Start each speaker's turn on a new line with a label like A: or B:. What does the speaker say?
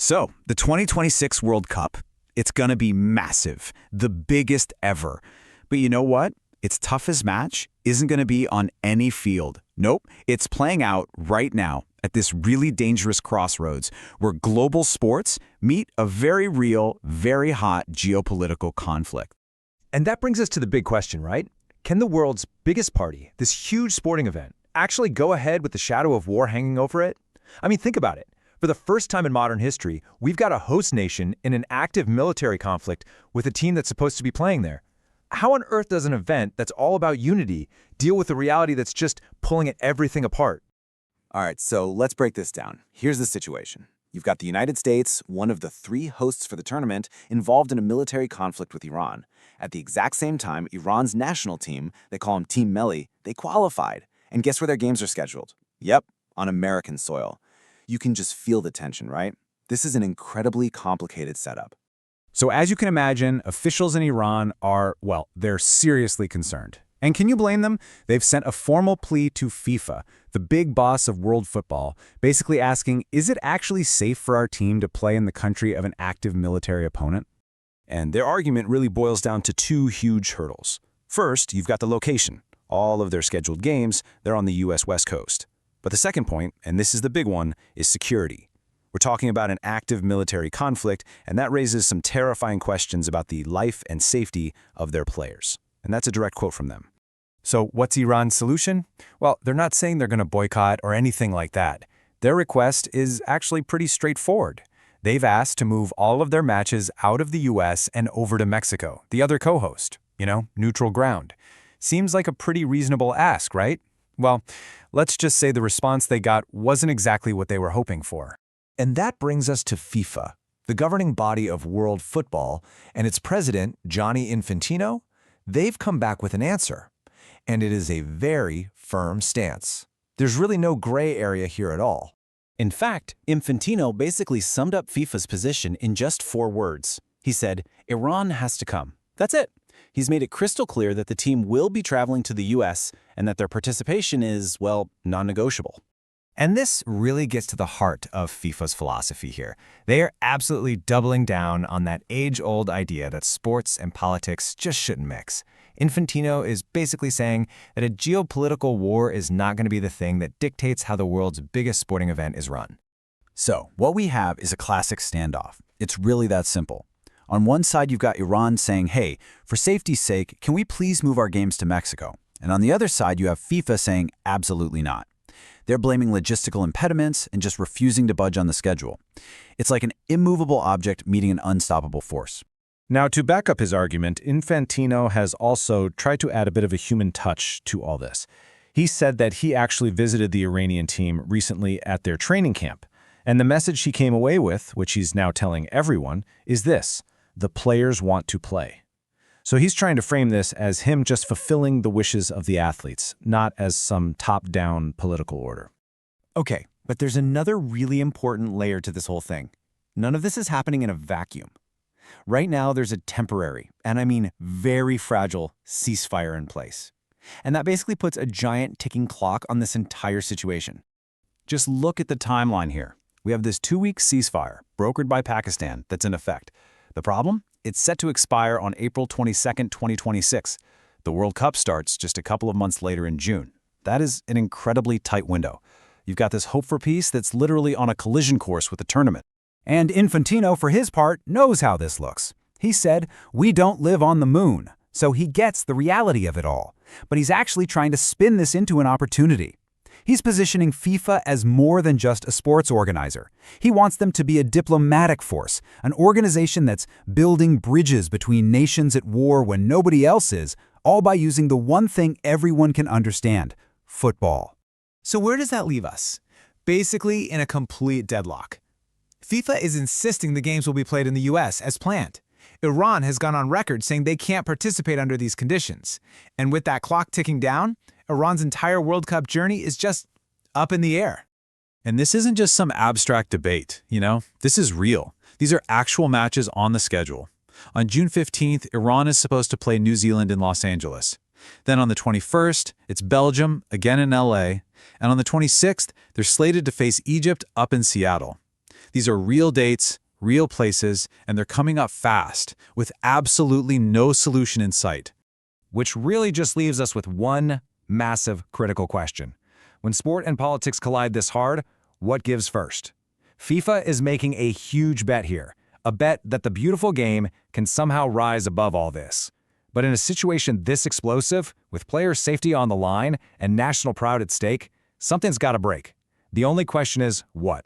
A: So, the 2026 World Cup, it's gonna be massive, the biggest ever. But you know what? Its toughest match isn't gonna be on any field. Nope, it's playing out right now at this really dangerous crossroads where global sports meet a very real, very hot geopolitical conflict.
B: And that brings us to the big question, right? Can the world's biggest party, this huge sporting event, actually go ahead with the shadow of war hanging over it? I mean, think about it. For the first time in modern history, we've got a host nation in an active military conflict with a team that's supposed to be playing there. How on earth does an event that's all about unity deal with the reality that's just pulling everything apart?
C: All right, so let's break this down. Here's the situation. You've got the United States, one of the 3 hosts for the tournament, involved in a military conflict with Iran. At the exact same time, Iran's national team, they call them Team Melli, they qualified. And guess where their games are scheduled? Yep, on American soil. You can just feel the tension, right? This is an incredibly complicated setup.
A: So as you can imagine, officials in Iran are, well, they're seriously concerned. And can you blame them? They've sent a formal plea to FIFA, the big boss of world football, basically asking, is it actually safe for our team to play in the country of an active military opponent?
D: And their argument really boils down to 2 huge hurdles. First, you've got the location. All of their scheduled games, they're on the U.S. West Coast. But the second point, and this is the big one, is security. We're talking about an active military conflict, and that raises some terrifying questions about the life and safety of their players. And that's a direct quote from them.
B: So what's Iran's solution? Well, they're not saying they're going to boycott or anything like that. Their request is actually pretty straightforward. They've asked to move all of their matches out of the U.S. and over to Mexico, the other co-host. Neutral ground. Seems like a pretty reasonable ask, right? Well, let's just say the response they got wasn't exactly what they were hoping for. And that brings us to FIFA, the governing body of world football, and its president, Gianni Infantino. They've come back with an answer, and it is a very firm stance. There's really no gray area here at all.
E: In fact, Infantino basically summed up FIFA's position in just 4 words. He said, Iran has to come. That's it. He's made it crystal clear that the team will be traveling to the U.S. and that their participation is, well, non-negotiable.
B: And this really gets to the heart of FIFA's philosophy here. They are absolutely doubling down on that age-old idea that sports and politics just shouldn't mix. Infantino is basically saying that a geopolitical war is not going to be the thing that dictates how the world's biggest sporting event is run.
A: So, what we have is a classic standoff. It's really that simple. On one side, you've got Iran saying, hey, for safety's sake, can we please move our games to Mexico? And on the other side, you have FIFA saying, absolutely not. They're blaming logistical impediments and just refusing to budge on the schedule. It's like an immovable object meeting an unstoppable force.
D: Now, to back up his argument, Infantino has also tried to add a bit of a human touch to all this. He said that he actually visited the Iranian team recently at their training camp. And the message he came away with, which he's now telling everyone, is this: the players want to play. So he's trying to frame this as him just fulfilling the wishes of the athletes, not as some top-down political order.
E: Okay, but there's another really important layer to this whole thing. None of this is happening in a vacuum. Right now, there's a temporary, and I mean very fragile, ceasefire in place. And that basically puts a giant ticking clock on this entire situation.
A: Just look at the timeline here. We have this 2-week ceasefire, brokered by Pakistan, that's in effect. The problem? It's set to expire on April 22, 2026. The World Cup starts just a couple of months later in June. That is an incredibly tight window. You've got this hope for peace that's literally on a collision course with the tournament. And Infantino, for his part, knows how this looks. He said, we don't live on the moon, so he gets the reality of it all. But he's actually trying to spin this into an opportunity. He's positioning FIFA as more than just a sports organizer. He wants them to be a diplomatic force, an organization that's building bridges between nations at war when nobody else is, all by using the one thing everyone can understand: football.
F: So where does that leave us? Basically in a complete deadlock. FIFA is insisting the games will be played in the U.S. as planned. Iran has gone on record saying they can't participate under these conditions. And with that clock ticking down, Iran's entire World Cup journey is just up in the air.
D: And this isn't just some abstract debate, This is real. These are actual matches on the schedule. On June 15th, Iran is supposed to play New Zealand in Los Angeles. Then on the 21st, it's Belgium, again in LA. And on the 26th, they're slated to face Egypt up in Seattle.
A: These are real dates, real places, and they're coming up fast, with absolutely no solution in sight.
B: Which really just leaves us with one massive critical question. When sport and politics collide this hard, what gives first? FIFA is making a huge bet here, a bet that the beautiful game can somehow rise above all this. But in a situation this explosive, with players' safety on the line and national pride at stake, something's got to break. The only question is, what?